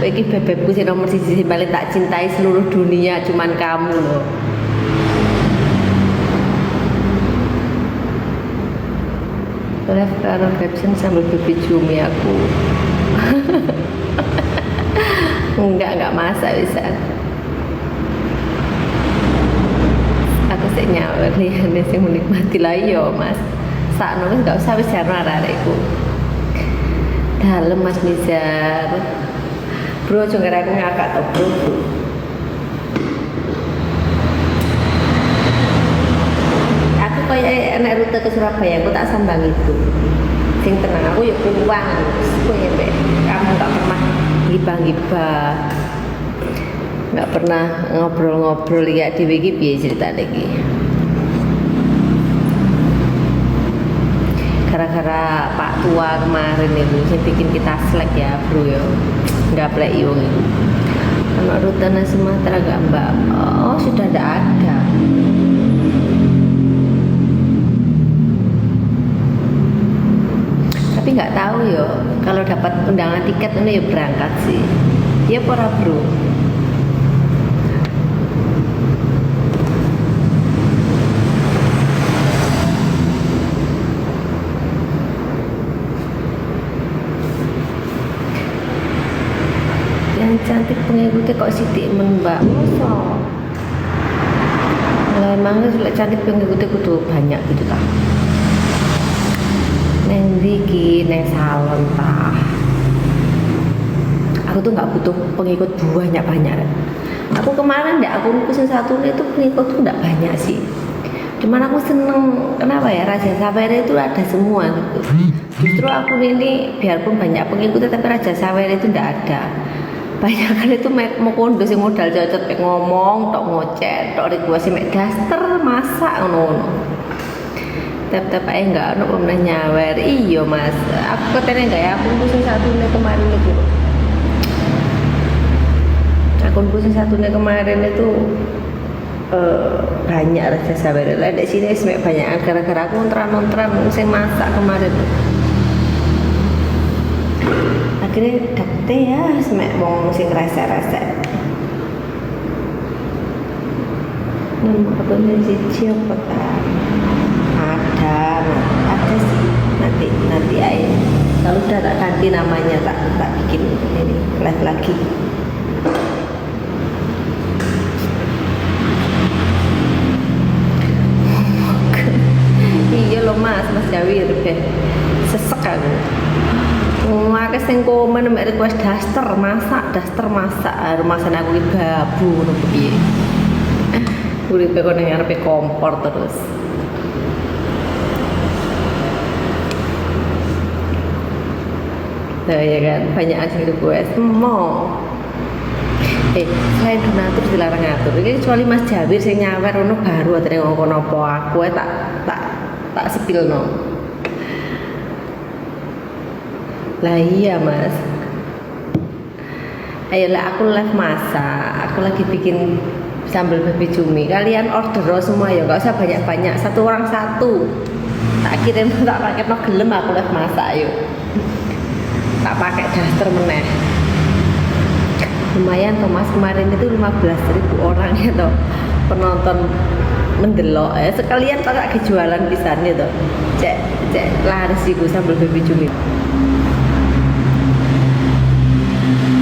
iki bebekku sing nomor 1 sing paling tak cintai seluruh dunia cuman kamu loh. Live karo caption sambil baby cumi aku. Enggak masak bisa. Aku sih nyawer liyane sing menikmati lah yo Mas. Sakno wis enggak usah wis jarno arek-arekku. Dalem Mas Nizar. Bro jangan aku ngakak to bro. Aku kayak enak rute ke Surabaya aku tak sambang itu. Sing tenang aku ya uang. Kowe kamu enggak pernah gibah-gibah. Enggak pernah ngobrol-ngobrol ya dhewe iki piye ceritane iki. Gara-gara Pak Tua kemarin itu sing bikin kita slack ya bro ya. Enggak plek yo itu. Kalau rute Sumatera enggak Mbak. Oh, sudah enggak ada. Tapi nggak tahu yo kalau dapat undangan tiket ini ya berangkat sih ya para bro. Yang cantik pengikutnya kok sidik men Mbak mosok lah emangnya sudah cantik pengikutnya kudu banyak gitu lah. Neng Diki, neng salon tah. Aku tuh nggak butuh pengikut banyak. Aku kemarin ndak aku ngurusin satu itu pengikut tuh ndak banyak sih. Cuman aku seneng kenapa ya Raja Saweria itu ada semua gitu. Justru aku ini biarpun banyak pengikutnya tapi Raja Saweria itu ndak ada. Banyak kali itu mau kondo sing modal cocok ngomong, tok ngocet, tok request mek daster masak ngono. Tep aja enggak ono pernah nyawer. Iya Mas, aku katanya enggak ya, aku ngurusin satunya kemarin itu. Aku ngurusin satunya kemarin itu banyak Raja Saweria. Lah di sini semek banyak gara-gara aku nontran sing masak kemarin. Akhirnya dapet ya semek wong sing rese-rese. Nama abangnya Cici apa kan? Ada sih nanti aja kalau udah tak ganti namanya tak bikin ini live lagi. Iya loh Mas Jawir sesek aku ngakes sing komen mek request daster masak rumasan aku iki babu ngono piye uripe kok ning arepe kompor terus. Nah, ya kan banyak asing request mau selain donatur dilarang ngatur ini kecuali Mas Jawir sing nyawer ono baru atene ngomong apa aku tak sepilno. Lah iya Mas, ayolah aku live masak, aku lagi bikin sambal baby cumi, kalian order semua ya nggak usah banyak satu orang satu tak kirim tak pakai no gelem aku live masak ayo. Tak pakai daster meneh. Lumayan Thomas kemarin itu 15.000 orang ya toh penonton mendelok sekalian tak kejualan pisan ya toh. Cek laris iku sambal baby cumi.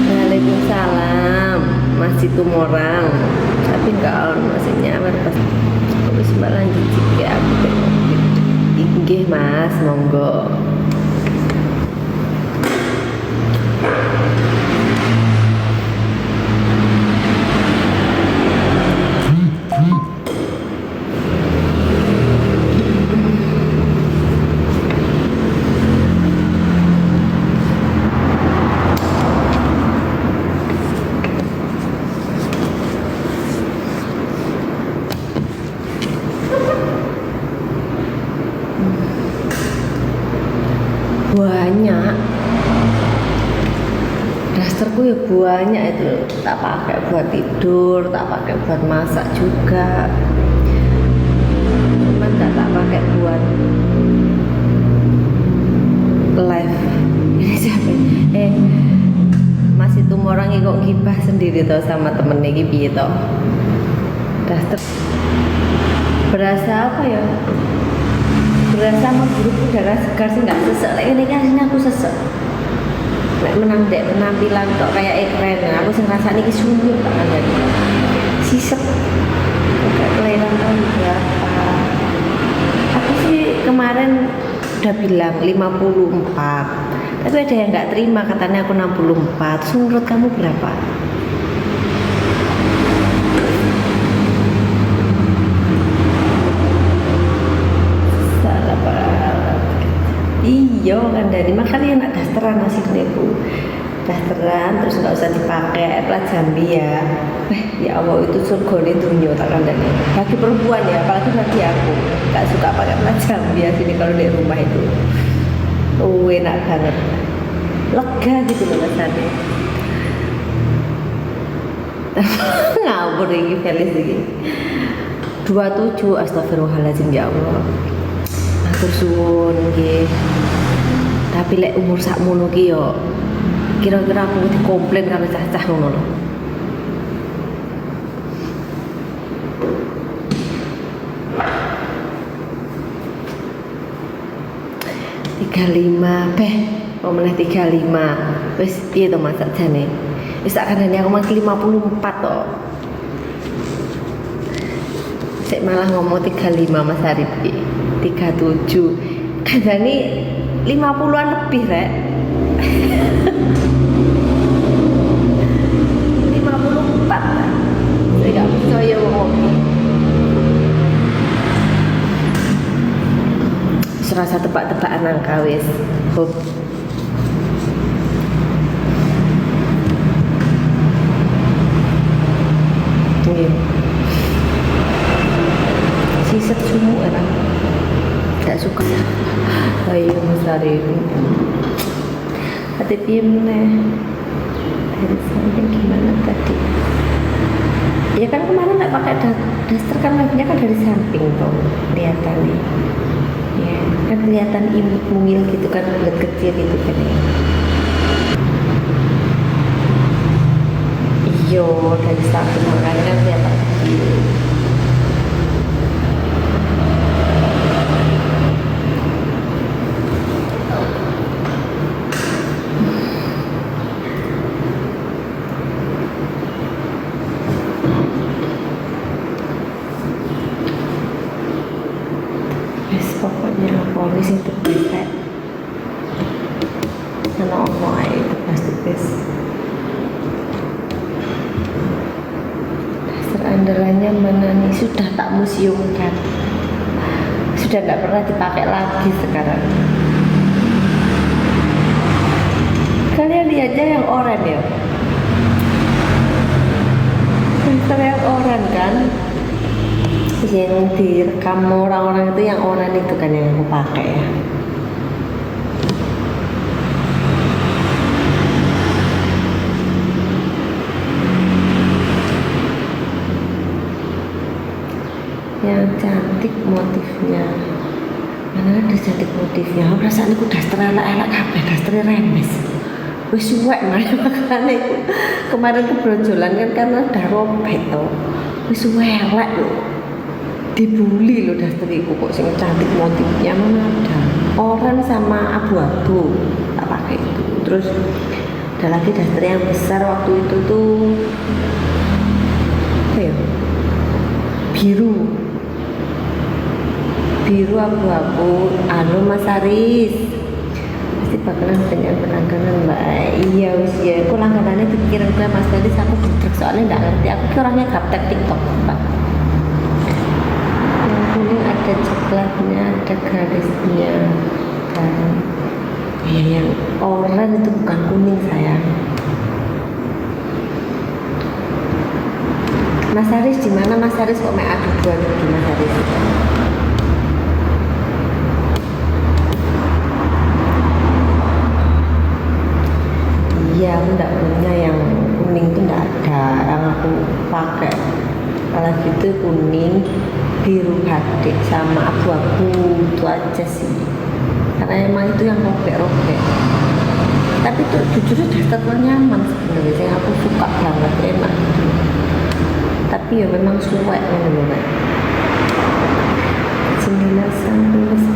Waalaikumsalam Mas Tumorang. Tapi enggak ono masih nyawer pas wis lanjut iki aku tengok. Inggih Mas, monggo. Banyak dasterku ya banyak itu tak pakai buat tidur, tak pakai buat masak juga, cuman tak pakai buat live. Ini siapa? Mas itu orang iki kok gibah sendiri toh sama temennya iki piye toh. Daster berasa apa ya? Berasa menghirup udara segar sih, nggak sesek. Lek ini kan sini aku sesek. Lek penampilan kok kayak keren. Aku sih ngerasa ini sumur banget. Sisep. Kayak kelihatan tahun berapa? Aku sih kemarin udah bilang 54. Tapi ada yang nggak terima, katanya aku 64. So, menurut kamu berapa? Iya kan, dari makanya enak dasteran hasilnya bu, dasteran terus nggak usah dipakai plat jambi ya. Ya Allah, itu surga itu dunia tak kandani bagi perempuan ya, apalagi bagi aku nggak suka pakai plat jambi ya sini kalau di rumah itu. Enak banget, lega gitu loh rasanya. Ngawur ini Felis ini 27, astagfirullahaladzim ya Allah. Matur suwun nggih. Tapi lek umur sakmono ki yo kira-kira aku dikomplain karo cah-cah ngono lho. lima beh, mau meneh 35. Wis piye to Mas jane? Wis tak kandhani aku masih 54 to. Sik malah ngomong 35 Mas Arif iki. 37. Kandhani 50-an lebih rek. 54. Saya gak percaya wong iki. Serasa tebak-tebakan angka wis. Hop. Nggih. Sisep sumu era. Gak suka. Ayo Mas Arif. Hati piye meneh? Dari samping gimana tadi? Ya kan kemarin nggak pakai daster kan, live-nya kan dari samping tuh kelihatan nih. Ya kan kelihatan mungil gitu kan, bulat kecil gitu kan ya. Iyo dari samping makanya kan kelihatan kecil. Pokoknya polis itu bisa karena omong aja itu pasti best. Daster andalannya mana nih, sudah tak museumkan, sudah nggak pernah dipakai lagi sekarang. Kalian lihat aja yang oranye ya, daster yang oranye kan, yang direkam orang-orang itu yang oranye itu kan yang aku pakai ya. Yang cantik motifnya, mana ada cantik motifnya. Aku rasanya aku daster elak-elak kabeh, daster remes. Wis suwek makanya itu kemarin kebrojjolan kan karena udah robek tuh. Wis suwek lho. Dibully loh daster iku kok sing cantik motifnya, mana ada oranye sama abu-abu tak pakai itu. Terus ada lagi daster yang besar waktu itu tuh apa ya, biru abu-abu. Anu Mas Aris pasti bakalan banyak berlangganan mbak. Iya wis ya, aku langganannya pikiran gue Mas Aris, aku budek soalnya nggak ngerti, aku orangnya gaptek TikTok mbak. Kuning ada coklatnya, ada garisnya kan. Ya yang oranye itu bukan kuning sayang. Mas Haris di mana Mas Haris kok main adu dua di Mas Haris? Iya, aku enggak punya yang kuning itu, enggak ada. Yang aku pakai kalau gitu kuning, biru batik sama abu-abu itu aja sih, karena emang itu yang robek-robek. tapi tuh jujur Duster tuh nyaman sebenarnya, yang aku suka banget, enak gitu. Tapi ya memang suwek gitu kan. 1999